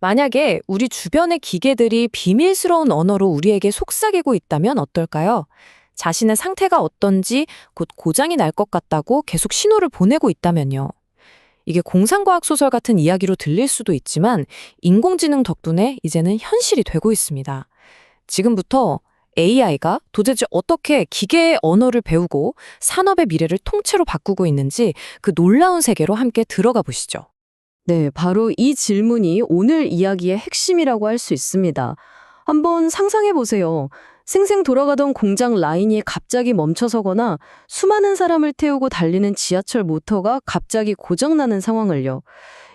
만약에 우리 주변의 기계들이 비밀스러운 언어로 우리에게 속삭이고 있다면 어떨까요? 자신의 상태가 어떤지 곧 고장이 날 것 같다고 계속 신호를 보내고 있다면요. 이게 공상과학 소설 같은 이야기로 들릴 수도 있지만 인공지능 덕분에 이제는 현실이 되고 있습니다. 지금부터 AI가 도대체 어떻게 기계의 언어를 배우고 산업의 미래를 통째로 바꾸고 있는지 그 놀라운 세계로 함께 들어가 보시죠. 네, 바로 이 질문이 오늘 이야기의 핵심이라고 할 수 있습니다. 한번 상상해 보세요. 생생 돌아가던 공장 라인이 갑자기 멈춰서거나 수많은 사람을 태우고 달리는 지하철 모터가 갑자기 고장나는 상황을요.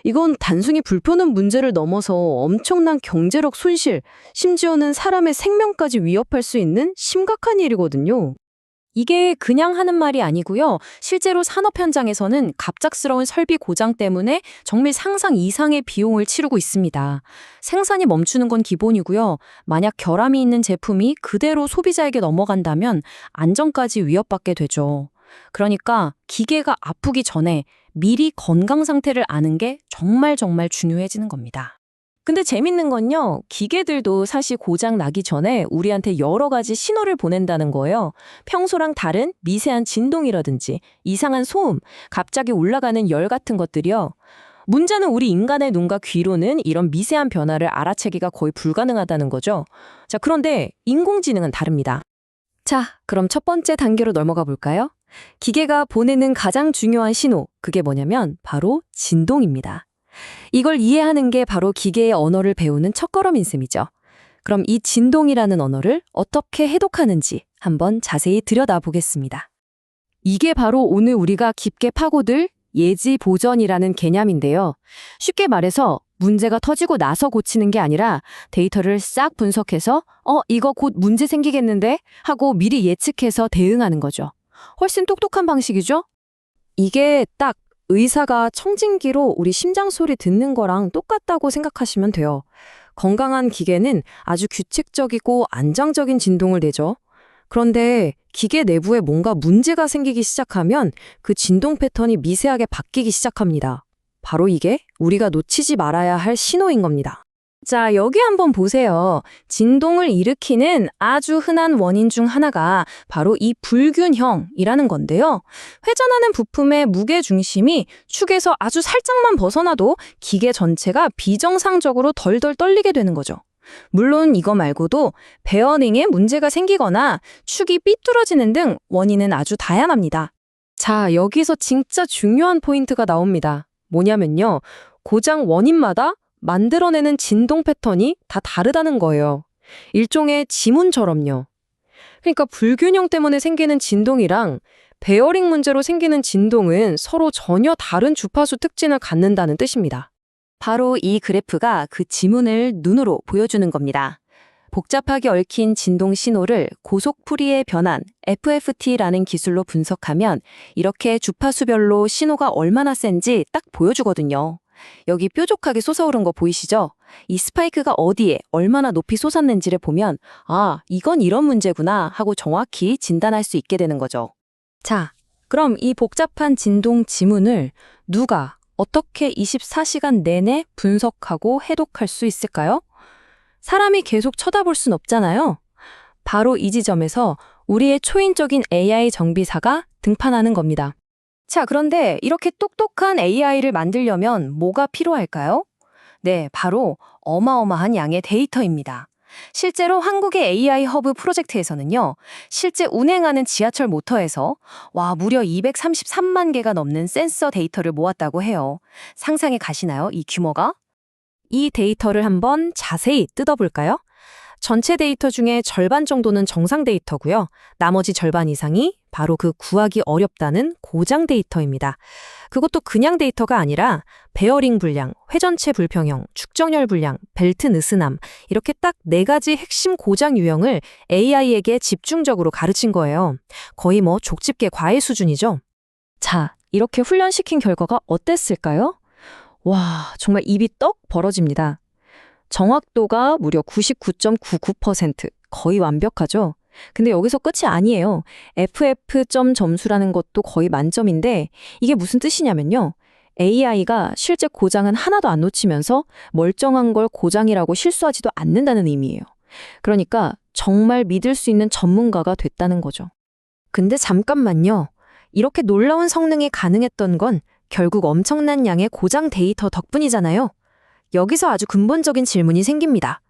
이건 단순히 불편한 문제를 넘어서 엄청난 경제력 손실, 심지어는 사람의 생명까지 위협할 수 있는 심각한 일이거든요. 이게 그냥 하는 말이 아니고요. 실제로 산업 현장에서는 갑작스러운 설비 고장 때문에 정말 상상 이상의 비용을 치르고 있습니다. 생산이 멈추는 건 기본이고요. 만약 결함이 있는 제품이 그대로 소비자에게 넘어간다면 안전까지 위협받게 되죠. 그러니까 기계가 아프기 전에 미리 건강 상태를 아는 게 정말 중요해지는 겁니다. 근데 재밌는 건요, 기계들도 사실 고장 나기 전에 우리한테 여러 가지 신호를 보낸다는 거예요. 평소랑 다른 미세한 진동이라든지 이상한 소음, 갑자기 올라가는 열 같은 것들이요. 문제는 우리 인간의 눈과 귀로는 이런 미세한 변화를 알아채기가 거의 불가능하다는 거죠. 자, 그런데 인공지능은 다릅니다. 자, 그럼 첫 번째 단계로 넘어가 볼까요? 기계가 보내는 가장 중요한 신호, 그게 뭐냐면 바로 진동입니다. 이걸 이해하는 게 바로 기계의 언어를 배우는 첫걸음인 셈이죠. 그럼 이 진동이라는 언어를 어떻게 해독하는지 한번 자세히 들여다보겠습니다. 이게 바로 오늘 우리가 깊게 파고들 예지 보전이라는 개념인데요. 쉽게 말해서 문제가 터지고 나서 고치는 게 아니라 데이터를 싹 분석해서 이거 곧 문제 생기겠는데? 하고 미리 예측해서 대응하는 거죠. 훨씬 똑똑한 방식이죠? 이게 딱 의사가 청진기로 우리 심장 소리 듣는 거랑 똑같다고 생각하시면 돼요. 건강한 기계는 아주 규칙적이고 안정적인 진동을 내죠. 그런데 기계 내부에 뭔가 문제가 생기기 시작하면 그 진동 패턴이 미세하게 바뀌기 시작합니다. 바로 이게 우리가 놓치지 말아야 할 신호인 겁니다. 자, 여기 한번 보세요. 진동을 일으키는 아주 흔한 원인 중 하나가 바로 이 불균형이라는 건데요. 회전하는 부품의 무게 중심이 축에서 아주 살짝만 벗어나도 기계 전체가 비정상적으로 덜덜 떨리게 되는 거죠. 물론 이거 말고도 베어링에 문제가 생기거나 축이 삐뚤어지는 등 원인은 아주 다양합니다. 자, 여기서 진짜 중요한 포인트가 나옵니다. 뭐냐면요. 고장 원인마다 만들어내는 진동 패턴이 다 다르다는 거예요. 일종의 지문처럼요. 그러니까 불균형 때문에 생기는 진동이랑 베어링 문제로 생기는 진동은 서로 전혀 다른 주파수 특징을 갖는다는 뜻입니다. 바로 이 그래프가 그 지문을 눈으로 보여주는 겁니다. 복잡하게 얽힌 진동 신호를 고속풀이의 변환, FFT라는 기술로 분석하면 이렇게 주파수별로 신호가 얼마나 센지 딱 보여주거든요. 여기 뾰족하게 솟아오른 거 보이시죠? 이 스파이크가 어디에 얼마나 높이 솟았는지를 보면 이건 이런 문제구나 하고 정확히 진단할 수 있게 되는 거죠. 자, 그럼 이 복잡한 진동 지문을 누가 어떻게 24시간 내내 분석하고 해독할 수 있을까요? 사람이 계속 쳐다볼 순 없잖아요. 바로 이 지점에서 우리의 초인적인 AI 정비사가 등판하는 겁니다. 자, 그런데 이렇게 똑똑한 AI를 만들려면 뭐가 필요할까요? 네, 바로 어마어마한 양의 데이터입니다. 실제로 한국의 AI 허브 프로젝트에서는요, 실제 운행하는 지하철 모터에서 무려 233만 개가 넘는 센서 데이터를 모았다고 해요. 상상해 가시나요, 이 규모가? 이 데이터를 한번 자세히 뜯어볼까요? 전체 데이터 중에 절반 정도는 정상 데이터고요. 나머지 절반 이상이 바로 그 구하기 어렵다는 고장 데이터입니다. 그것도 그냥 데이터가 아니라 베어링 불량, 회전체 불평형, 축정열 불량, 벨트 느슨함 이렇게 딱 4가지 핵심 고장 유형을 AI에게 집중적으로 가르친 거예요. 거의 족집게 과외 수준이죠. 자, 이렇게 훈련시킨 결과가 어땠을까요? 와, 정말 입이 떡 벌어집니다. 정확도가 무려 99.99%, 거의 완벽하죠? 근데 여기서 끝이 아니에요. FF 점 점수라는 것도 거의 만점인데 이게 무슨 뜻이냐면요. AI가 실제 고장은 하나도 안 놓치면서 멀쩡한 걸 고장이라고 실수하지도 않는다는 의미예요. 그러니까 정말 믿을 수 있는 전문가가 됐다는 거죠. 근데 잠깐만요. 이렇게 놀라운 성능이 가능했던 건 결국 엄청난 양의 고장 데이터 덕분이잖아요. 여기서 아주 근본적인 질문이 생깁니다.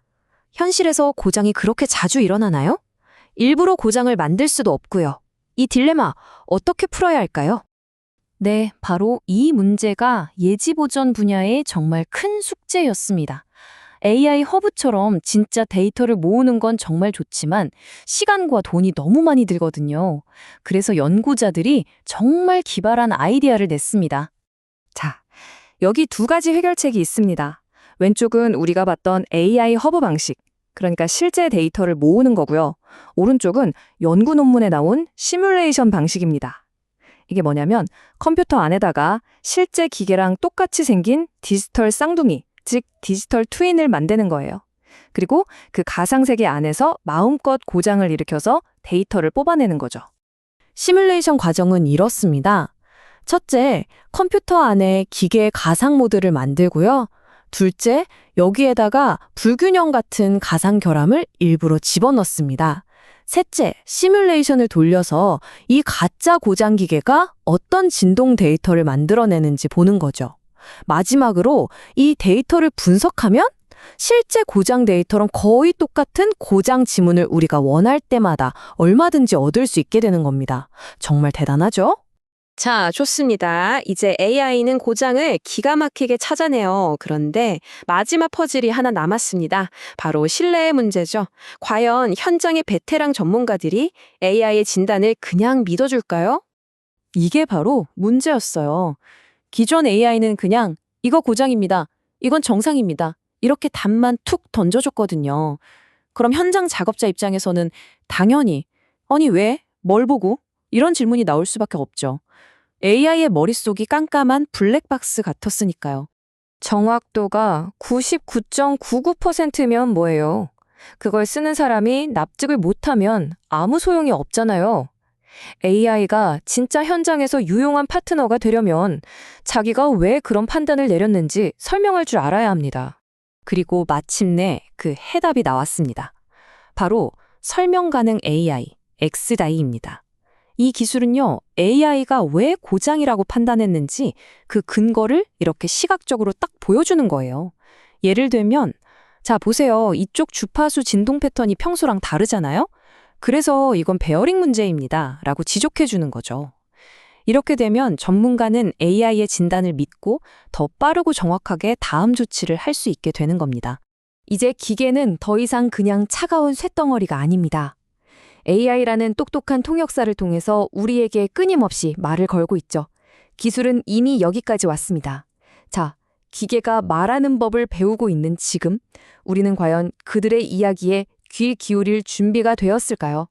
현실에서 고장이 그렇게 자주 일어나나요? 일부러 고장을 만들 수도 없고요. 이 딜레마 어떻게 풀어야 할까요? 네, 바로 이 문제가 예지 보전 분야의 정말 큰 숙제였습니다. AI 허브처럼 진짜 데이터를 모으는 건 정말 좋지만 시간과 돈이 너무 많이 들거든요. 그래서 연구자들이 정말 기발한 아이디어를 냈습니다. 자, 여기 두 가지 해결책이 있습니다. 왼쪽은 우리가 봤던 AI 허브 방식, 그러니까 실제 데이터를 모으는 거고요. 오른쪽은 연구 논문에 나온 시뮬레이션 방식입니다. 이게 뭐냐면 컴퓨터 안에다가 실제 기계랑 똑같이 생긴 디지털 쌍둥이, 즉 디지털 트윈을 만드는 거예요. 그리고 그 가상세계 안에서 마음껏 고장을 일으켜서 데이터를 뽑아내는 거죠. 시뮬레이션 과정은 이렇습니다. 첫째, 컴퓨터 안에 기계의 가상 모드를 만들고요. 둘째, 여기에다가 불균형 같은 가상 결함을 일부러 집어넣습니다. 셋째, 시뮬레이션을 돌려서 이 가짜 고장 기계가 어떤 진동 데이터를 만들어내는지 보는 거죠. 마지막으로 이 데이터를 분석하면 실제 고장 데이터랑 거의 똑같은 고장 지문을 우리가 원할 때마다 얼마든지 얻을 수 있게 되는 겁니다. 정말 대단하죠? 자, 좋습니다. 이제 AI는 고장을 기가 막히게 찾아내요. 그런데 마지막 퍼즐이 하나 남았습니다. 바로 신뢰의 문제죠. 과연 현장의 베테랑 전문가들이 AI의 진단을 그냥 믿어줄까요? 이게 바로 문제였어요. 기존 AI는 그냥 이거 고장입니다. 이건 정상입니다. 이렇게 답만 툭 던져줬거든요. 그럼 현장 작업자 입장에서는 당연히 아니 왜? 뭘 보고? 이런 질문이 나올 수밖에 없죠. AI의 머릿속이 깜깜한 블랙박스 같았으니까요. 정확도가 99.99%면 뭐예요? 그걸 쓰는 사람이 납득을 못하면 아무 소용이 없잖아요. AI가 진짜 현장에서 유용한 파트너가 되려면 자기가 왜 그런 판단을 내렸는지 설명할 줄 알아야 합니다. 그리고 마침내 그 해답이 나왔습니다. 바로 설명 가능 AI, 엑스다이입니다. 이 기술은요, AI가 왜 고장이라고 판단했는지 그 근거를 이렇게 시각적으로 딱 보여주는 거예요. 예를 들면, 자, 보세요. 이쪽 주파수 진동 패턴이 평소랑 다르잖아요? 그래서 이건 베어링 문제입니다. 라고 지적해 주는 거죠. 이렇게 되면 전문가는 AI의 진단을 믿고 더 빠르고 정확하게 다음 조치를 할 수 있게 되는 겁니다. 이제 기계는 더 이상 그냥 차가운 쇳덩어리가 아닙니다. AI라는 똑똑한 통역사를 통해서 우리에게 끊임없이 말을 걸고 있죠. 기술은 이미 여기까지 왔습니다. 자, 기계가 말하는 법을 배우고 있는 지금, 우리는 과연 그들의 이야기에 귀 기울일 준비가 되었을까요?